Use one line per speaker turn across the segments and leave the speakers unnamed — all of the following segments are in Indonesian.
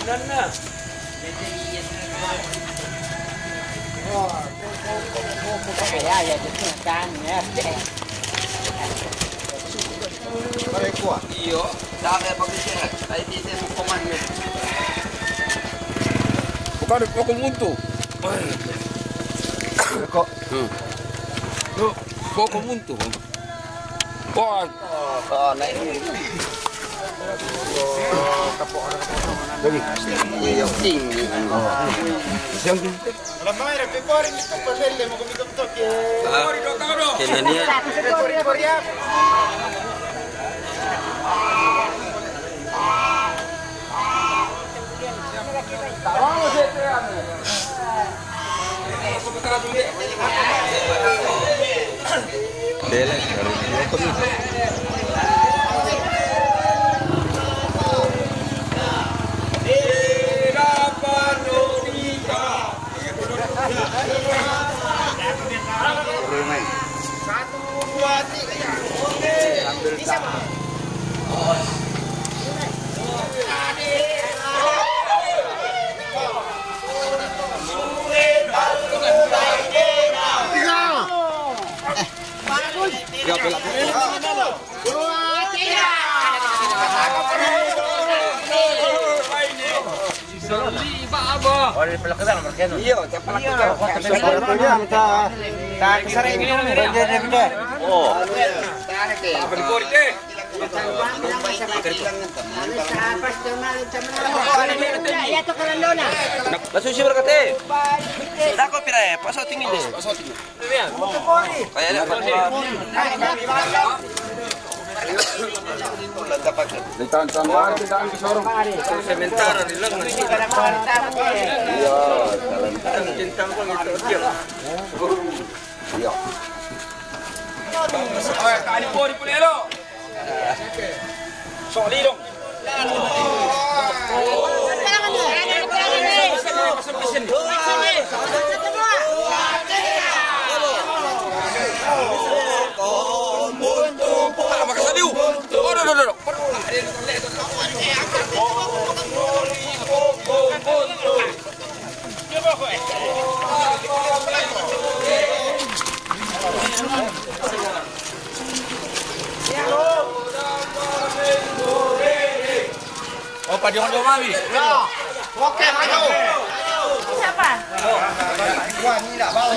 Iyo, dami pag-isip. Ay, dito yung kumanyo. Bukan ako munto. Ako. No, ako munto. Wah. Oh, naik. Lagi. Iyo, tinggi. Siang din.
La madre, pepori, mi sto perdendo, ma come tutto che...
Kenania. Dele,
Satu, dua, tiga. Bisa, Pak. Nasusi berkate. Dako pira pasok tingin deh. Pasok tingin. Kayaknya Ditambah tidak sorong. Sementara nilang nasi. Iya, jalan centang pun itu dia. Iya. Oh, kali pori pun elo. Soli dong. Oh, Pak Jono Mami. Ya. Oke, maju.
Siapa?
Wah, ini enggak bau.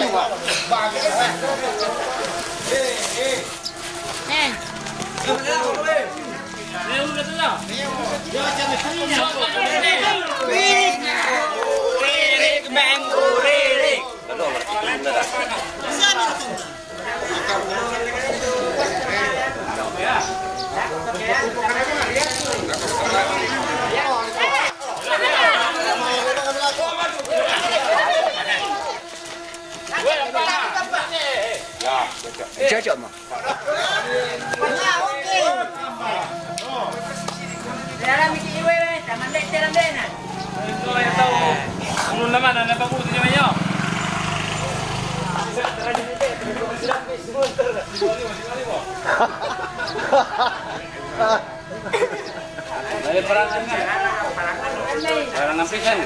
Bagus.
Cocok mah.
Dalam iki iwe, taman dek jalan dena.
Ito yung tao. Ano naman, ang napabuti naman nyo. Dali parangan nga. Parang ng pisan.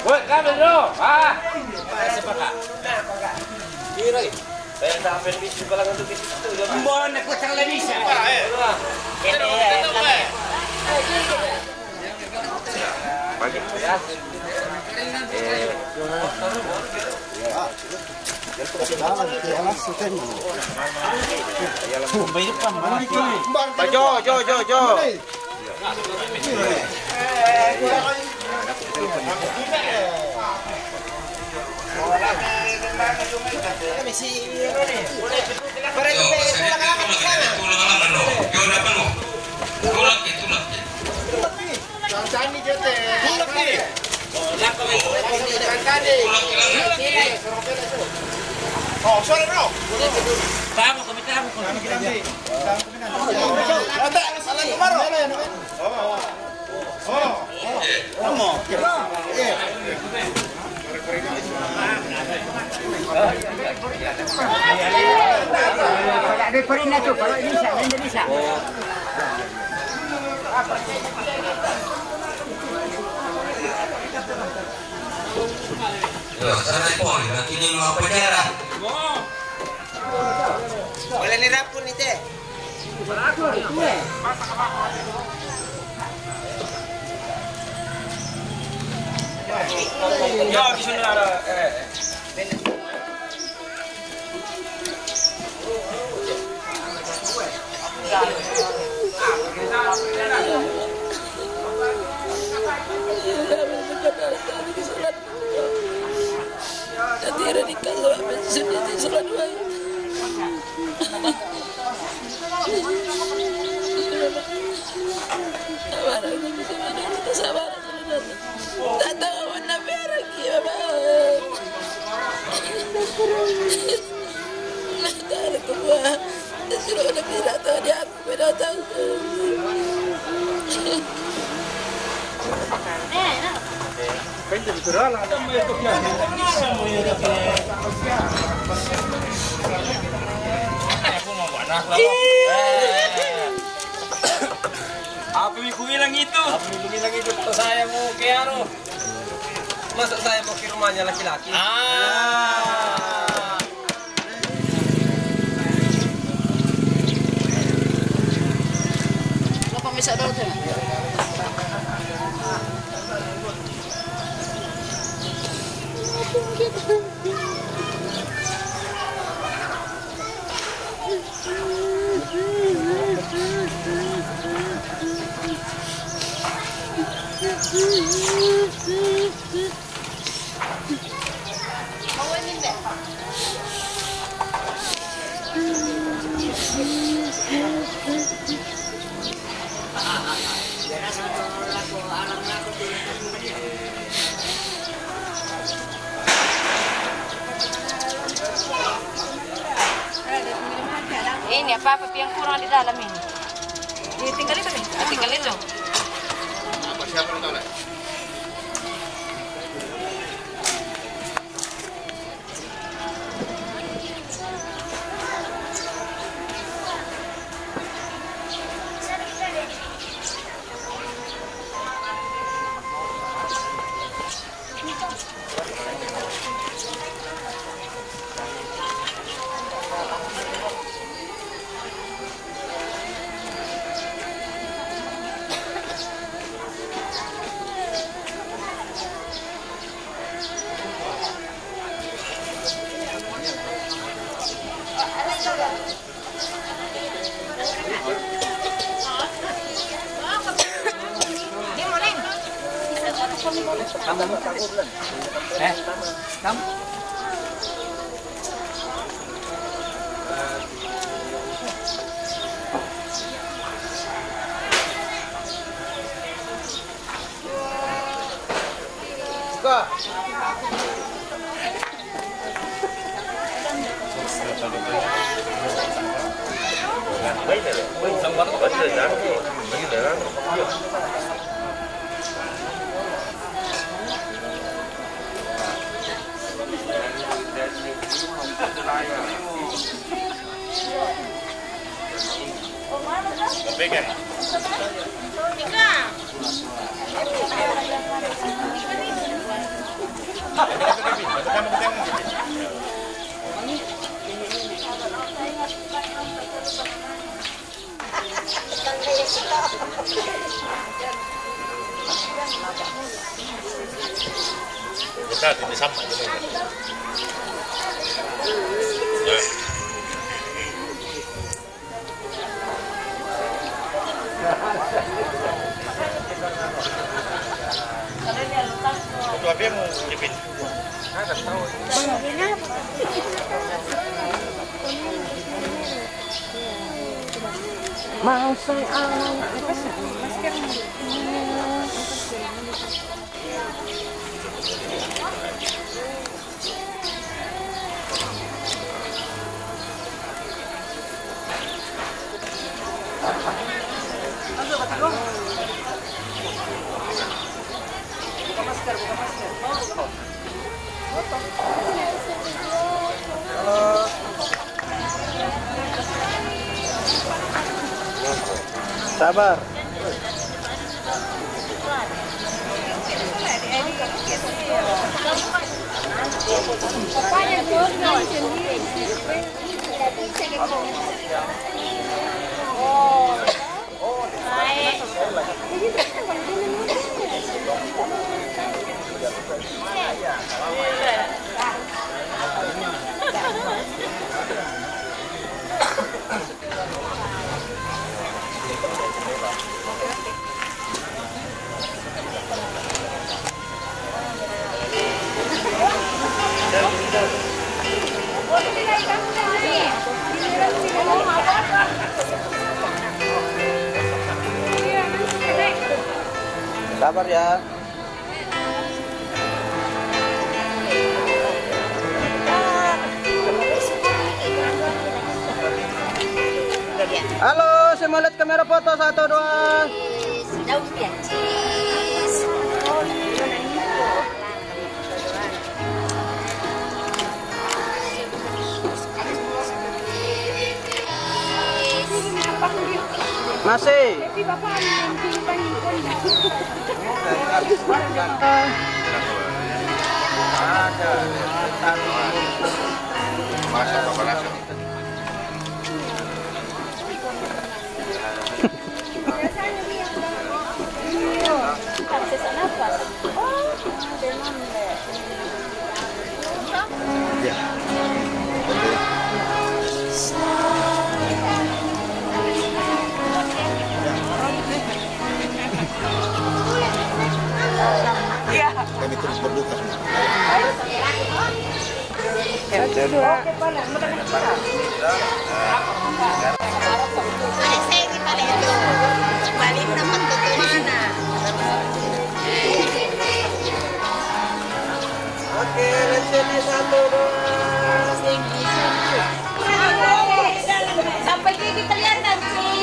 Woi, kabel lo. Ah. Siapa kak? Kirai. Saya tak ambil bis juga lang untuk bis itu.
Mana ko sang labisa.
Pagi ya. Jo.
Oh, sorry bro.
Tama, kami.
Ada Korea tu, kalau Indonesia.
Sana po, natin yung mga pajara.
Wala nirapon ni te. Yo, bisa nara. Apa minggu bilang itu? Apa minggu bilang itu? Saya mau ke anu. Masa saya mau ke rumahnya laki-laki?
Apa bisa daw tuh? Ini apa yang kurang di dalam ini? Tinggal itu nih. Tinggal itu.
Siapa yang tahu lah?
Sabar.
Sabar ya. Halo, saya mau lihat kamera foto 1, 2.
Daun ya, cheese.
Masih.
Kami terus berduka semua.
Balik dapat ke mana?
Oke, sini 1, 2.
Sampai gigi kelihatan sih.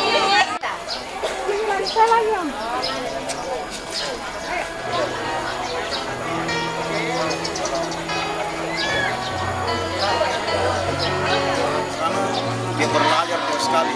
Dia berlayar terus sekali.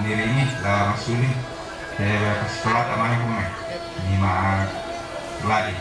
Nilainya lah sulit. Saya sekolah tamannya kumai 5 lagi.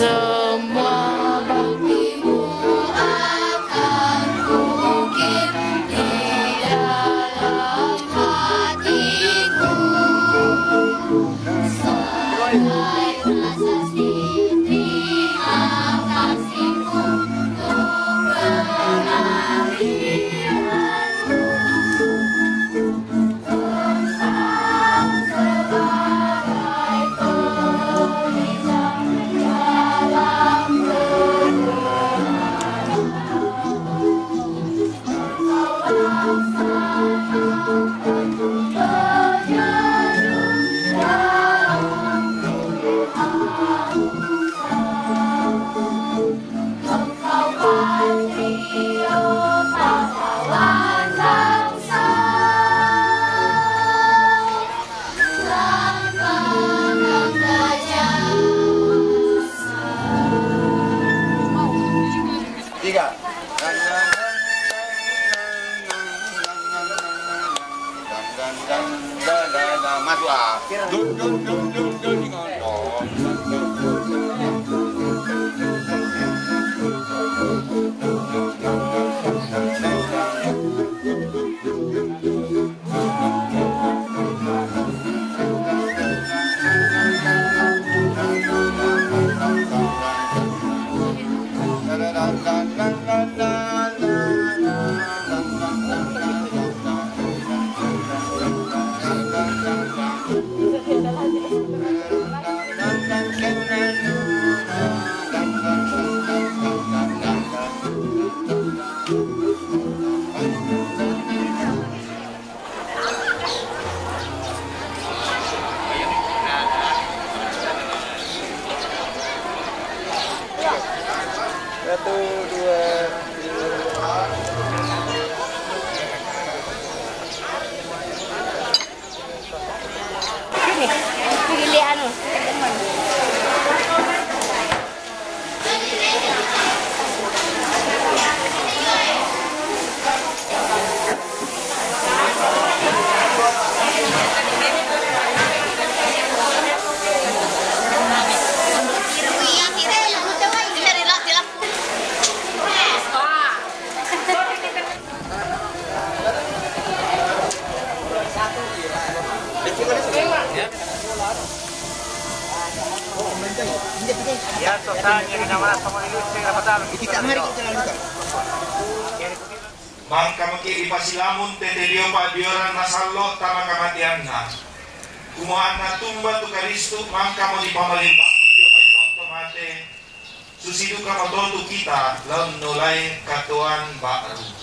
Semua baktimu akan kuukir di
masuk ah. Dun ngono.
Satu, dua,
Sini, pilih anu.
Mangka maki ipasilamun tetelio pa dioran nasallo tama kamatianna. Kumuhaan na tumba tu Karisto mangka mo di pamalimbangon dio may tonto mate. Susidu ka madoto kita laun nulay katuan baru.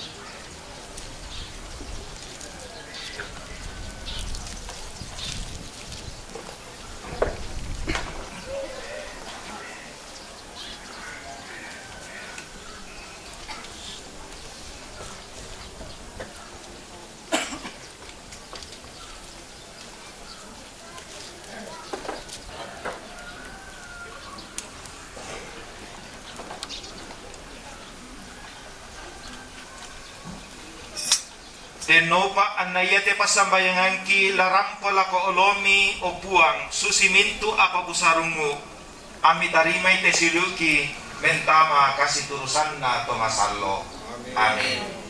Denopa anayate pasambayangan ki larampola ko olomi o puang susimintu apa busarungu ami tarimay te siluki mentama kasih turusan na tomasallo. Amin.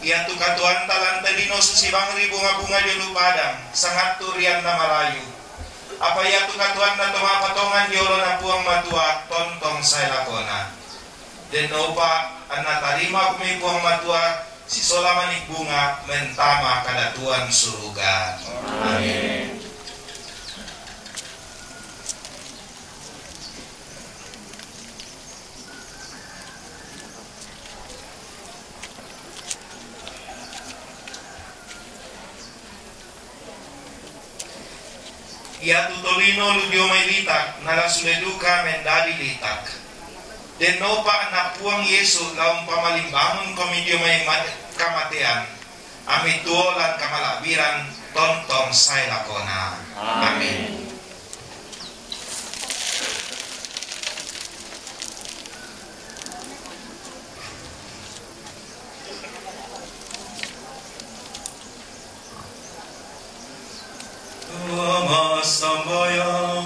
Ia tu katuan talan tadino susibang bunga-bunga jolu padang sangat turian na marayu. Apa ia tu katuan na tumapatongan jolo na puang matua tontong say lakona. Denopa anatarima kumi puang matua si solamanik bunga mentama kadatuan suruga. Amin. Ia tutolino ludio may litak nalasuleduka mendali litak. Denopa anak puang Yesu laung pamalimbangon komedio may kamatian. Amit tuolan kamalabiran tontong say lakona. Amin. pasambayang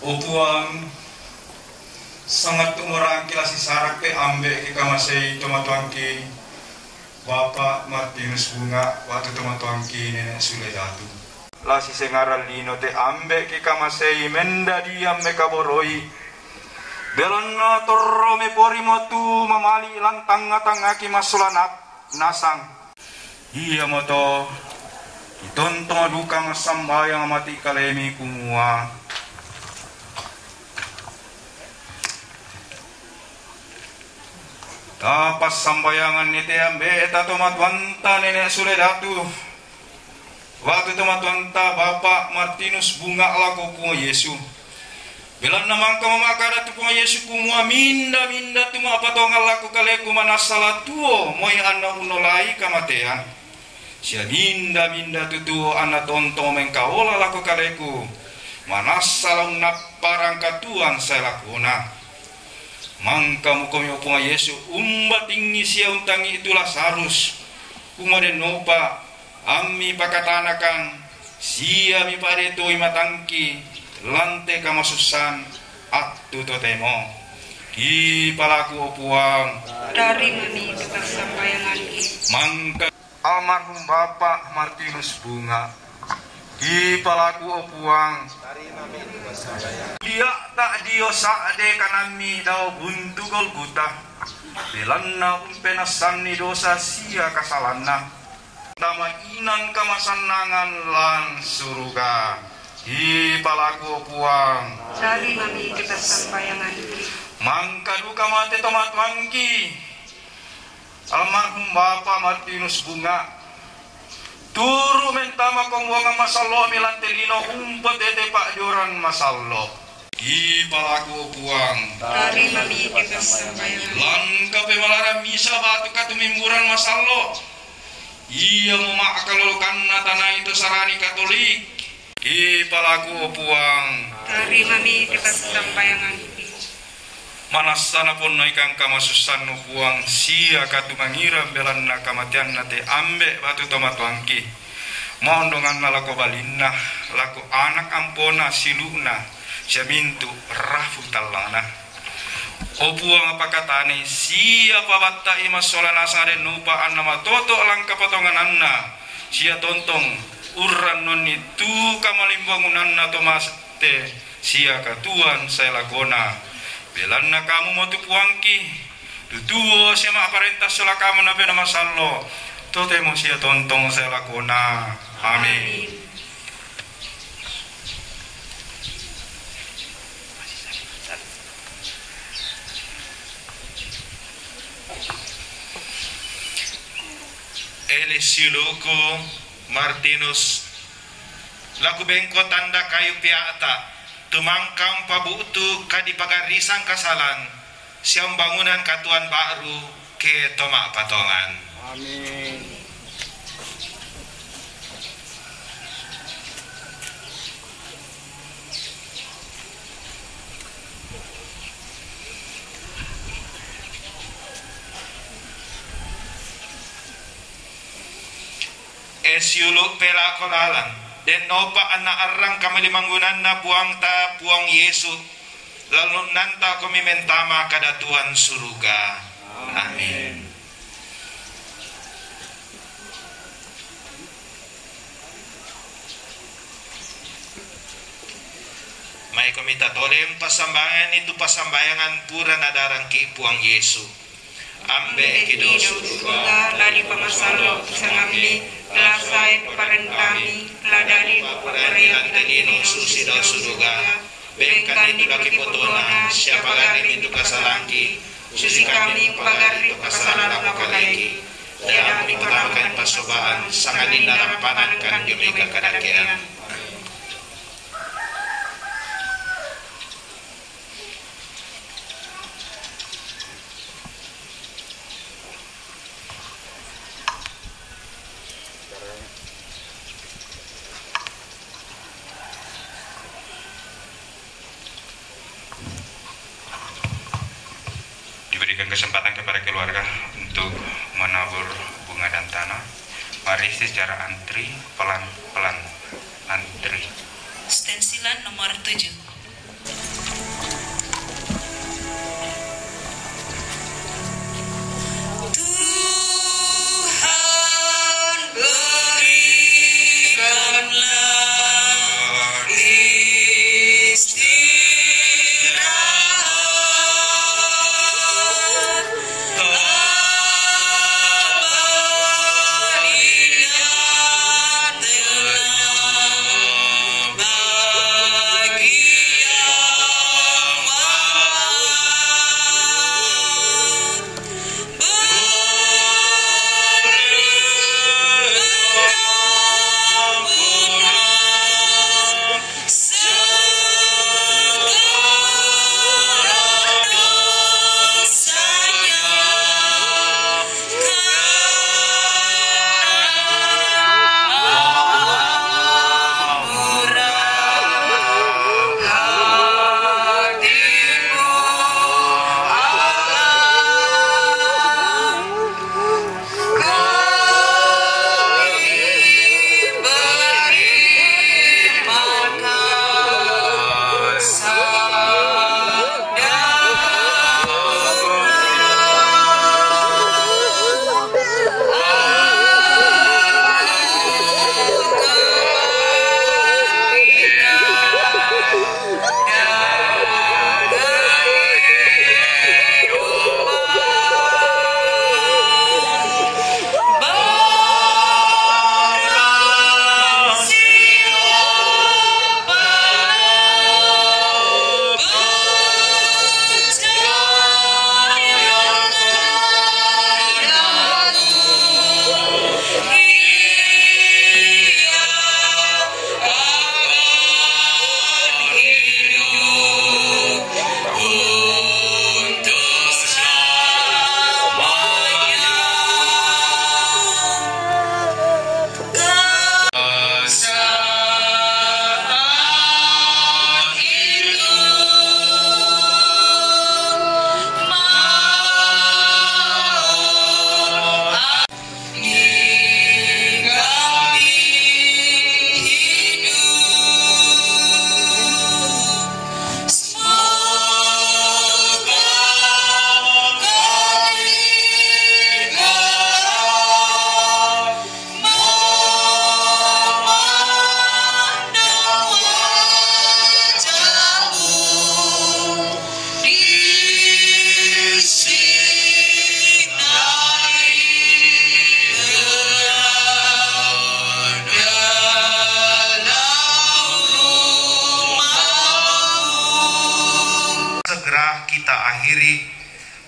upuan sangat umurang kila si sarak pe ambe ki kamasay tumatuangki Bapak Martinus Bunga waktu tumatuangki Nenek Suledatu lasi sengaral lino te ambe ki kamasay mendadi ambe kaboroi belonna torro me pori motu mamali lantang ngaki masulanat nasang iya moto itonto dukang sambayang mati kalemi kumua tapas sambayangan nite ambe eta tomatwanta Nenek Suledatu waktu tomatwanta Bapak Martinus Bunga laku ku Yesu belan namang kamamakada tu ku Yesu kumua minda tuma patongal laku kaleku manasala tuo moi anna unolai kamatean sia minda tutuo anna tonto mengkaola laku kaleku manasala unap parang katuan saya lakuna mangka mukomi opunga Yesu umba tinggi sia untangi itu Lazarus kumode nopa ammi pakatanakan sia mi pade to imatangki lante kamasusan atu totemo di palaku opuang
Dari mami kita sambayangan
mangka almarhum Bapak Martinus Bunga di palaku opuang dia tak diosa ade kanami dao buntu Golgota belanna umpenasan ni dosa sia kasalanna tama inan kamasanangan lan surga di palaku opuang
Dari mami kita sambayangan
mangka duka mate tomat wangki almarhum Bapak Martinus Bunga turu mentama kongwanga masallo milantelino umpat ete pak joran masallo di palaku buang
Dari mami kita sambayangan
lan kape malara misa batu katumimburan masallo iya mau makalulukan tanah itu sarani Katolik di palaku buang
Dari mami kita sambayangan
manasana pun naikang kamasusan nupuang sia katumangiram belanna kamatian nate ambe batu tomatuangki mondongan nalako balinna lako anak ampona siluna siamintu rafu talana opuang apakatane sia pabatta imasola nasare nupa annama toto langka potongan anna sia tontong urran nonni tu kamalimbangunanna tomaste sia katuan saya lagona belanna kamu mau tupuangki tutuo siapa aparentas sola kamu nabe nama sallo tote mo sia tontong saya lakona amin Elisiloko Martinus laku bengko tanda kayu piata tumangkang pabutu kadipagarisan kasalan siang bangunan katuan baru ke tomak patongan amin esiuluk pela kolalan den nopa anak arang kami dimanggunan na puang Yesu lalu nanta kami mentama kada Tuhan suruga amin may komita tolem pasambayan itu pasambayangan pura nadarang ki puang Yesu ambe kido suruga
lali pamasalo sangambi lasai parentami ladari
pagarian telino susi daw suruga bengkan itu kaki potona siapa gari itu kasalangki susi kami pagari itu kasalan ako kaliki dalam ikutamakan pasobaan sangadin dalam panan kan jumika kadakian diberikan kesempatan kepada keluarga untuk menabur bunga dan tanah. Mari secara antri, pelan-pelan antri.
Stensilan nomor 7.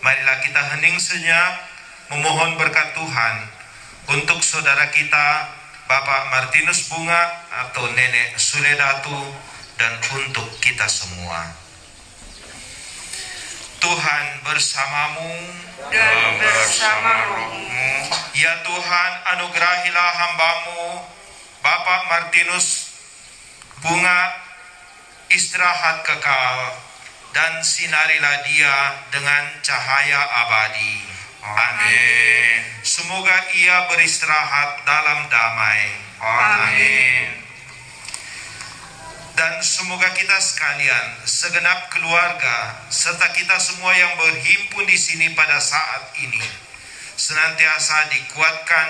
Marilah kita hening senyap memohon berkat Tuhan untuk saudara kita Bapak Martinus Bunga atau Nenek Suledatu dan untuk kita semua. Tuhan bersamamu
dan bersama rohmu.
Ya Tuhan, anugerahilah hamba-Mu Bapak Martinus Bunga istirahat kekal dan sinarilah dia dengan cahaya abadi. Amin. Semoga ia beristirahat dalam damai. Amin. Dan semoga kita sekalian, segenap keluarga, serta kita semua yang berhimpun di sini pada saat ini, senantiasa dikuatkan,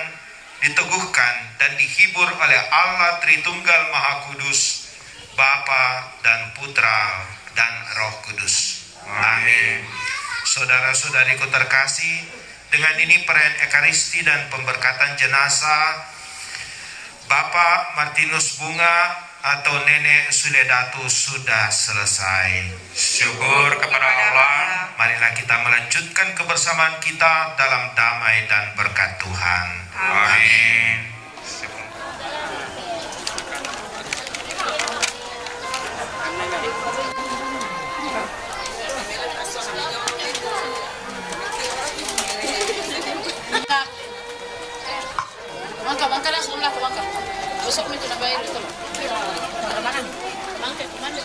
diteguhkan, dan dihibur oleh Allah Tritunggal Maha Kudus, Bapa dan Putra dan Roh Kudus. Amin. Saudara-saudariku terkasih, dengan ini perayaan Ekaristi dan pemberkatan jenazah Bapak Martinus Bunga atau Nenek Suledatu sudah selesai. Syukur kepada Allah. Marilah kita melanjutkan kebersamaan kita dalam damai dan berkat Tuhan. Amin.
Bangka langsung lah ke bangka. Besok itu nak bayar itu. Makan. Bangka mana?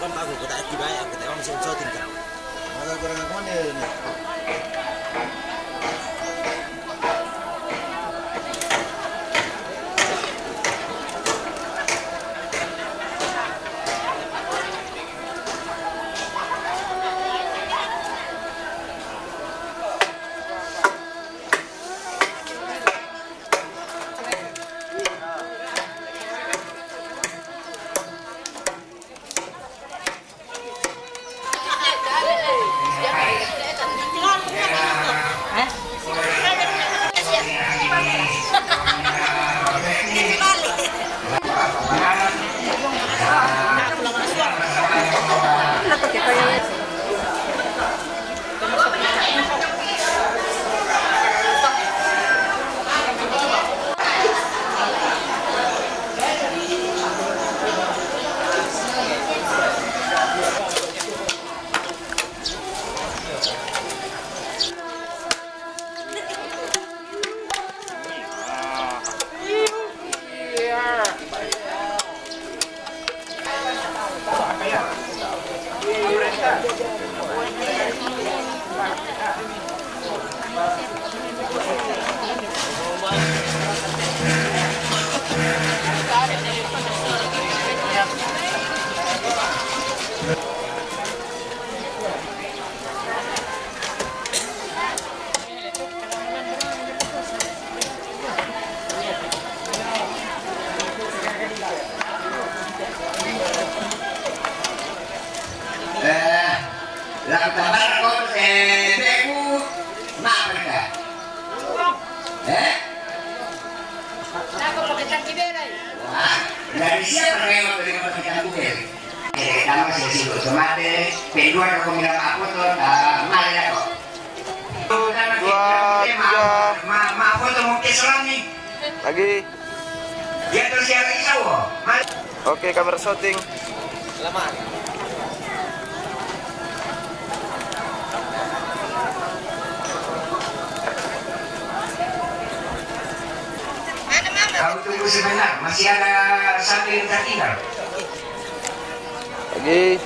bukan aku kita dibayar kita orang mesin shooting kan. Maka kurang apa nih?
Dari siapa yang dari pekerjaan gue? Nama sih otomatis kedua aku bilang aku tuh malah kok. Ma foto mungkin selami.
Lagi.
Dia terus yang risau.
Oke, kamera shooting.
Lama.
Kau tunggu sebentar, masih ada satu yang tertinggal.
Lagi.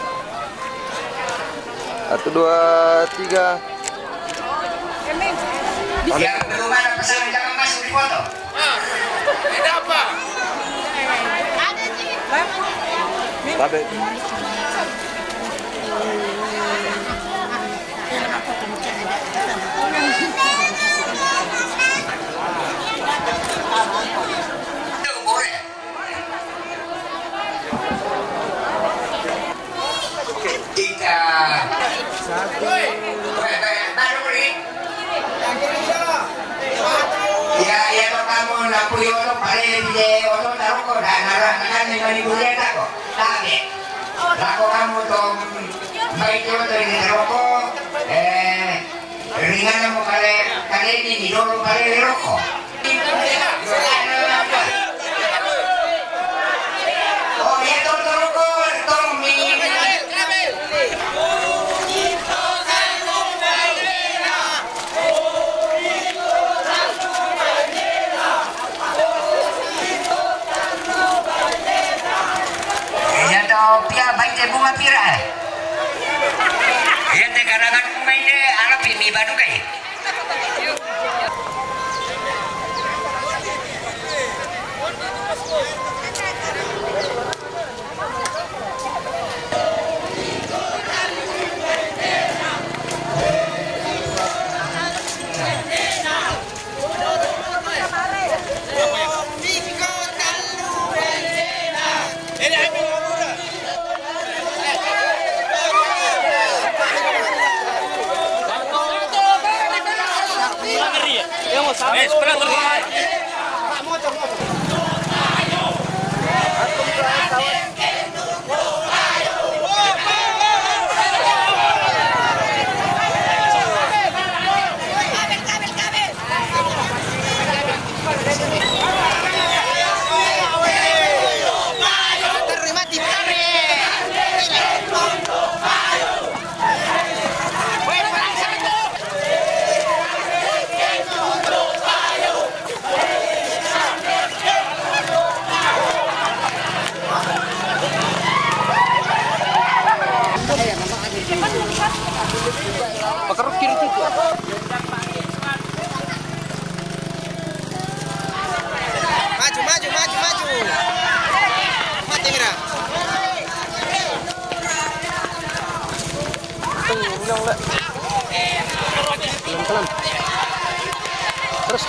1, 2, 3.
Ya, belum ada pesanan jangan masuk di foto.
Ada apa?
Babe.
Ya, ya, tapu yoto pare bide oto taroko dan arah kan mani bulia tako. Tapi lako kamu tom baik yoto ini taroko ringan mo kare ini dolo kare roko. Oh ya taroko tom mi. Pia baik deh bunga pira. Ya teh karangan main deh Arab ini baru kayak.
Terus.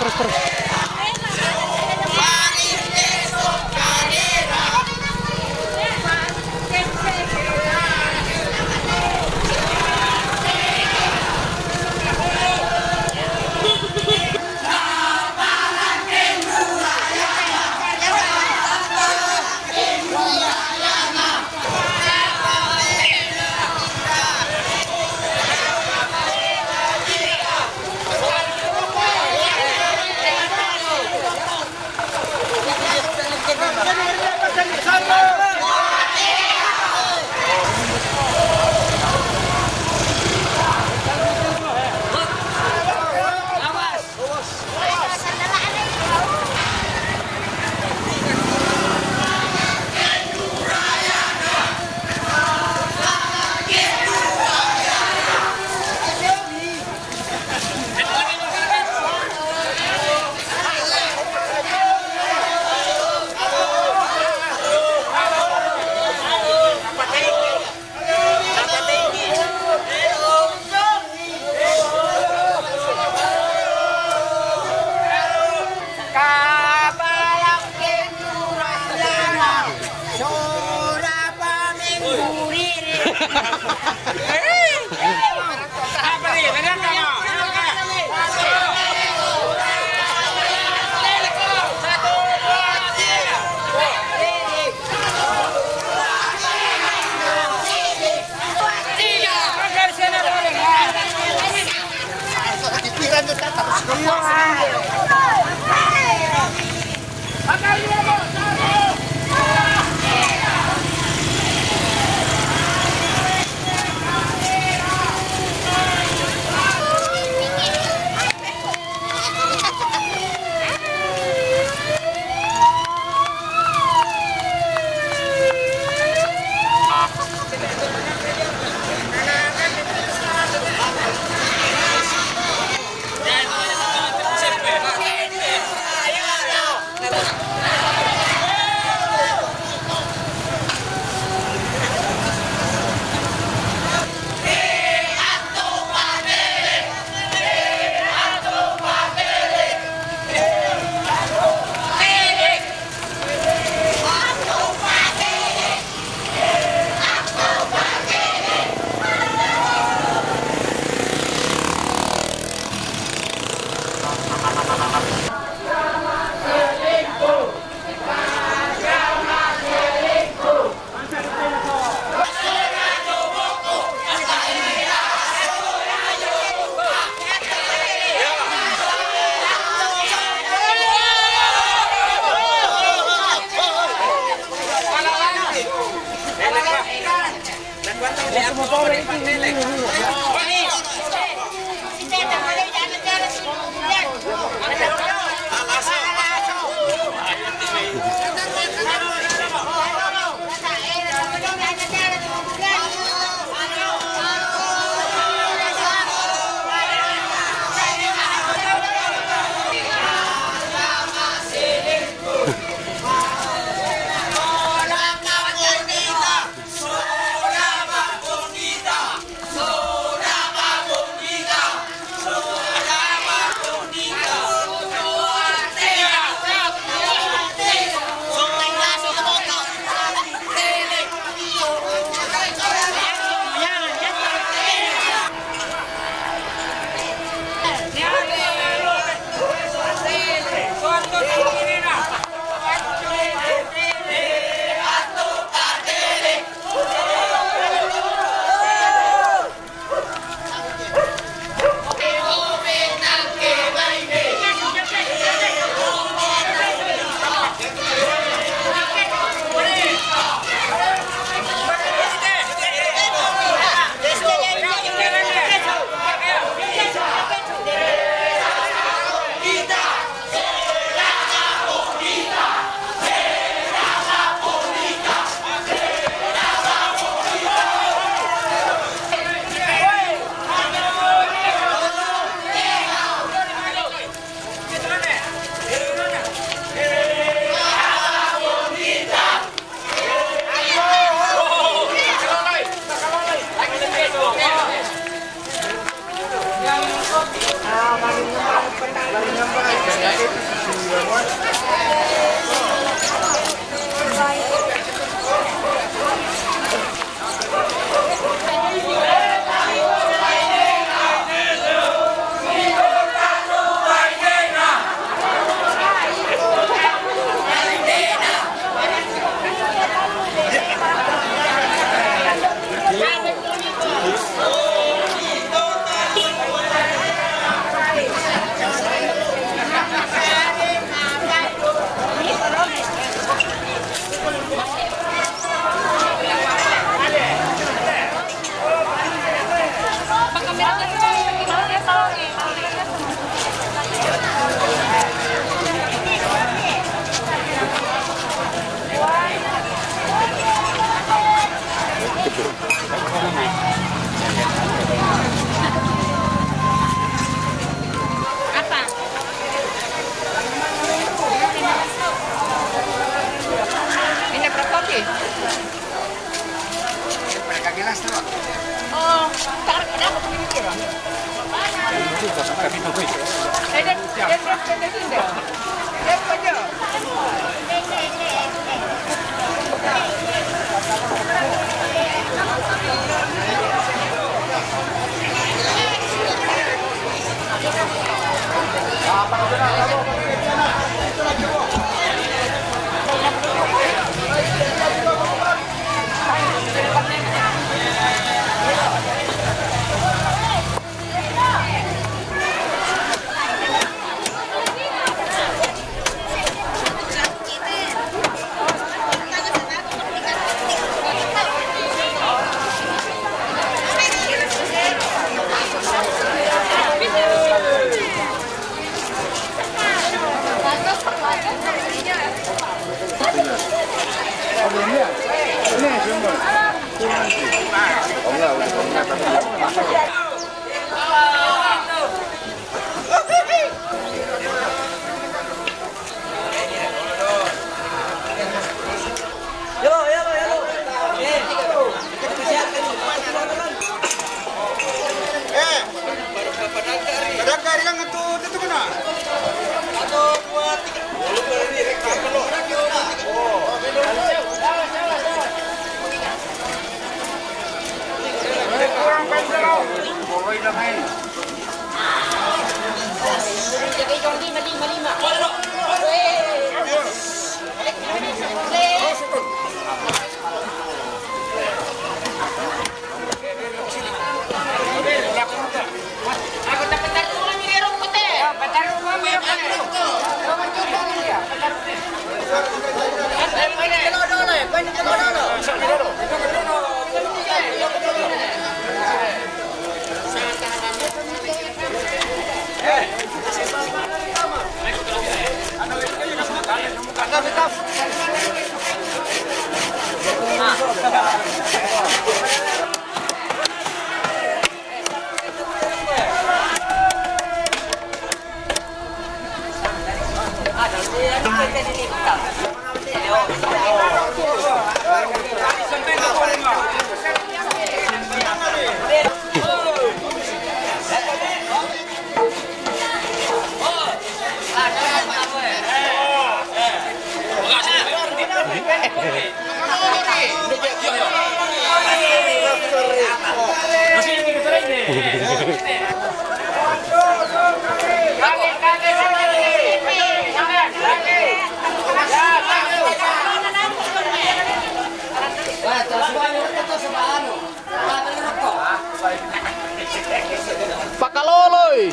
Pakaloloy.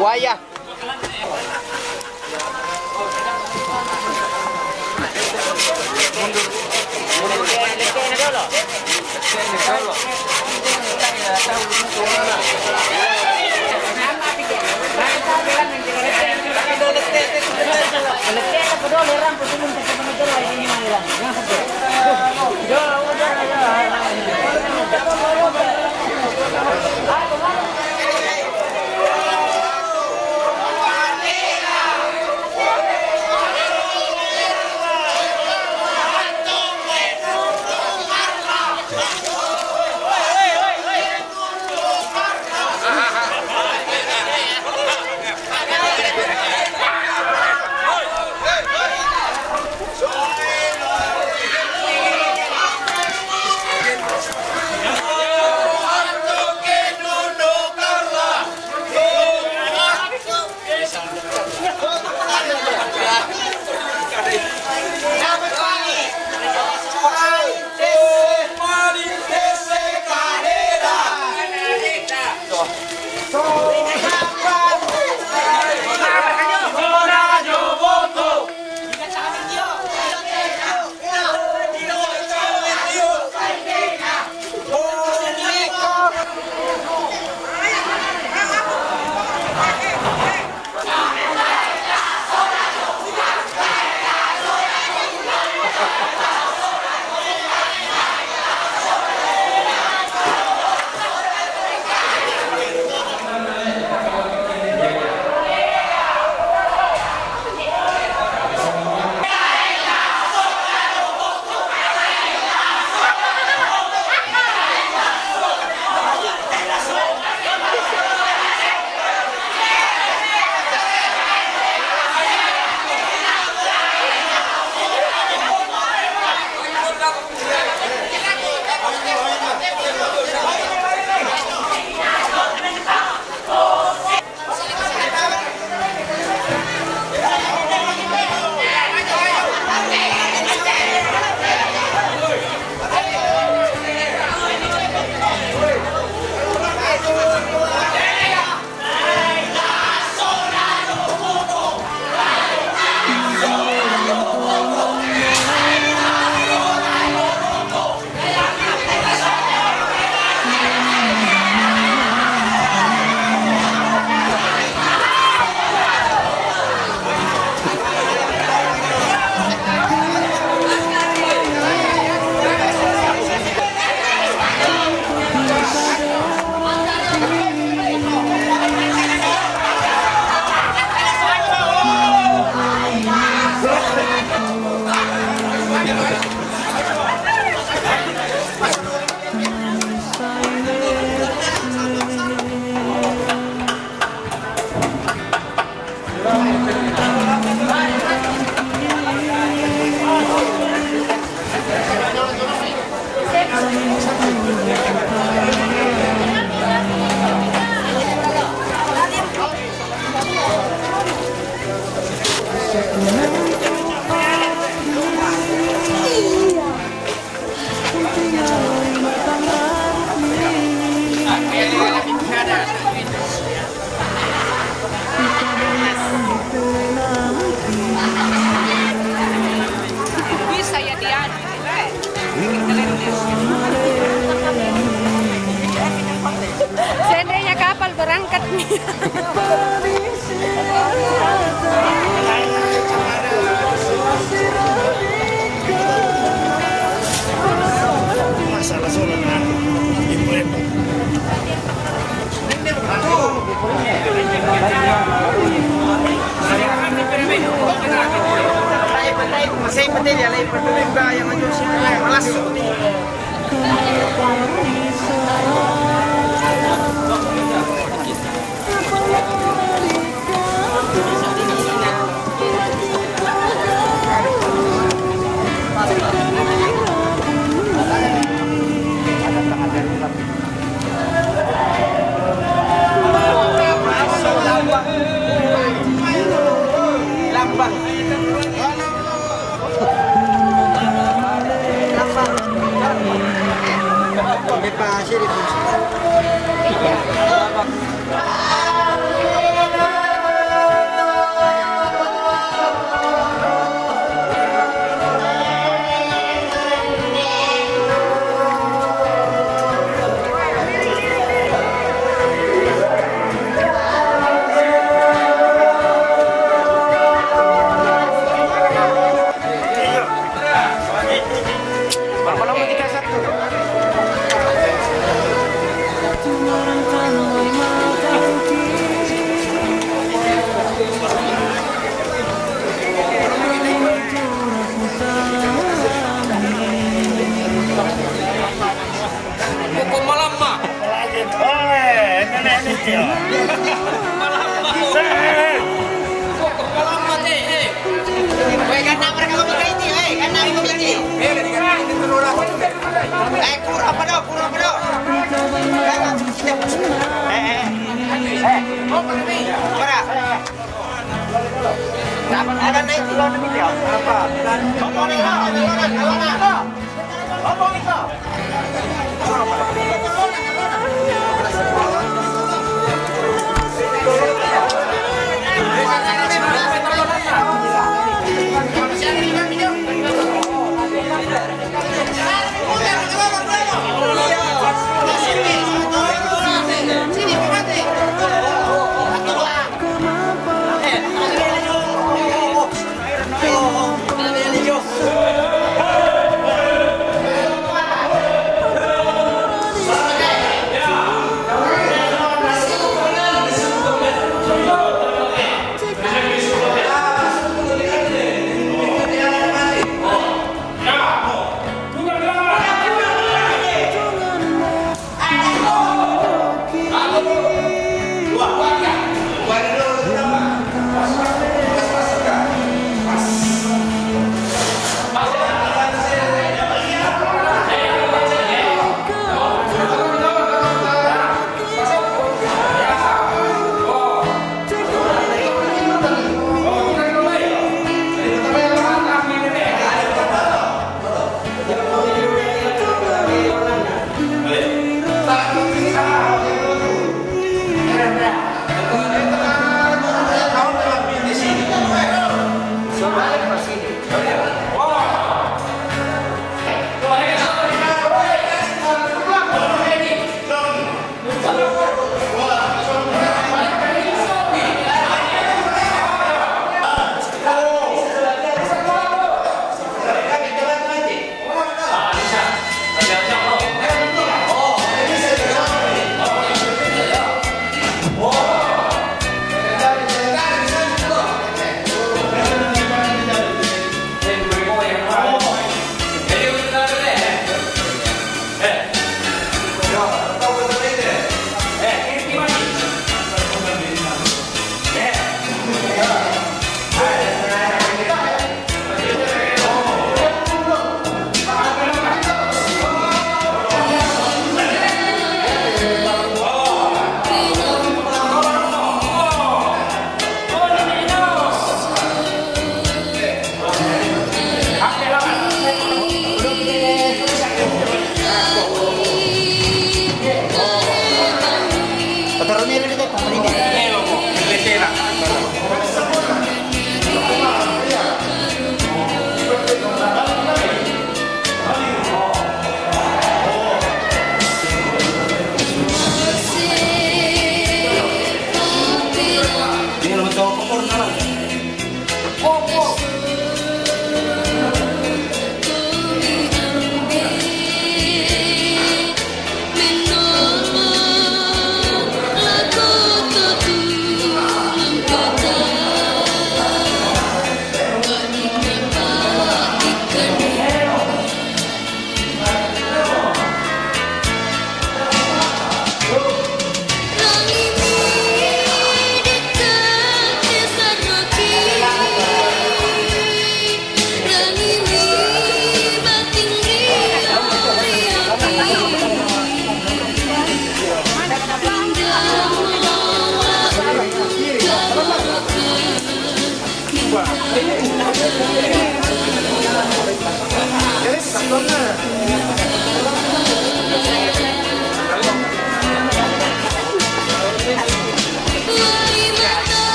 Wayah.
Bisa ya dia. Seandainya kapal berangkat nih.
Masalah soal ibu itu. Masih penting ya, lebih penting yang macam sini malas.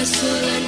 Solan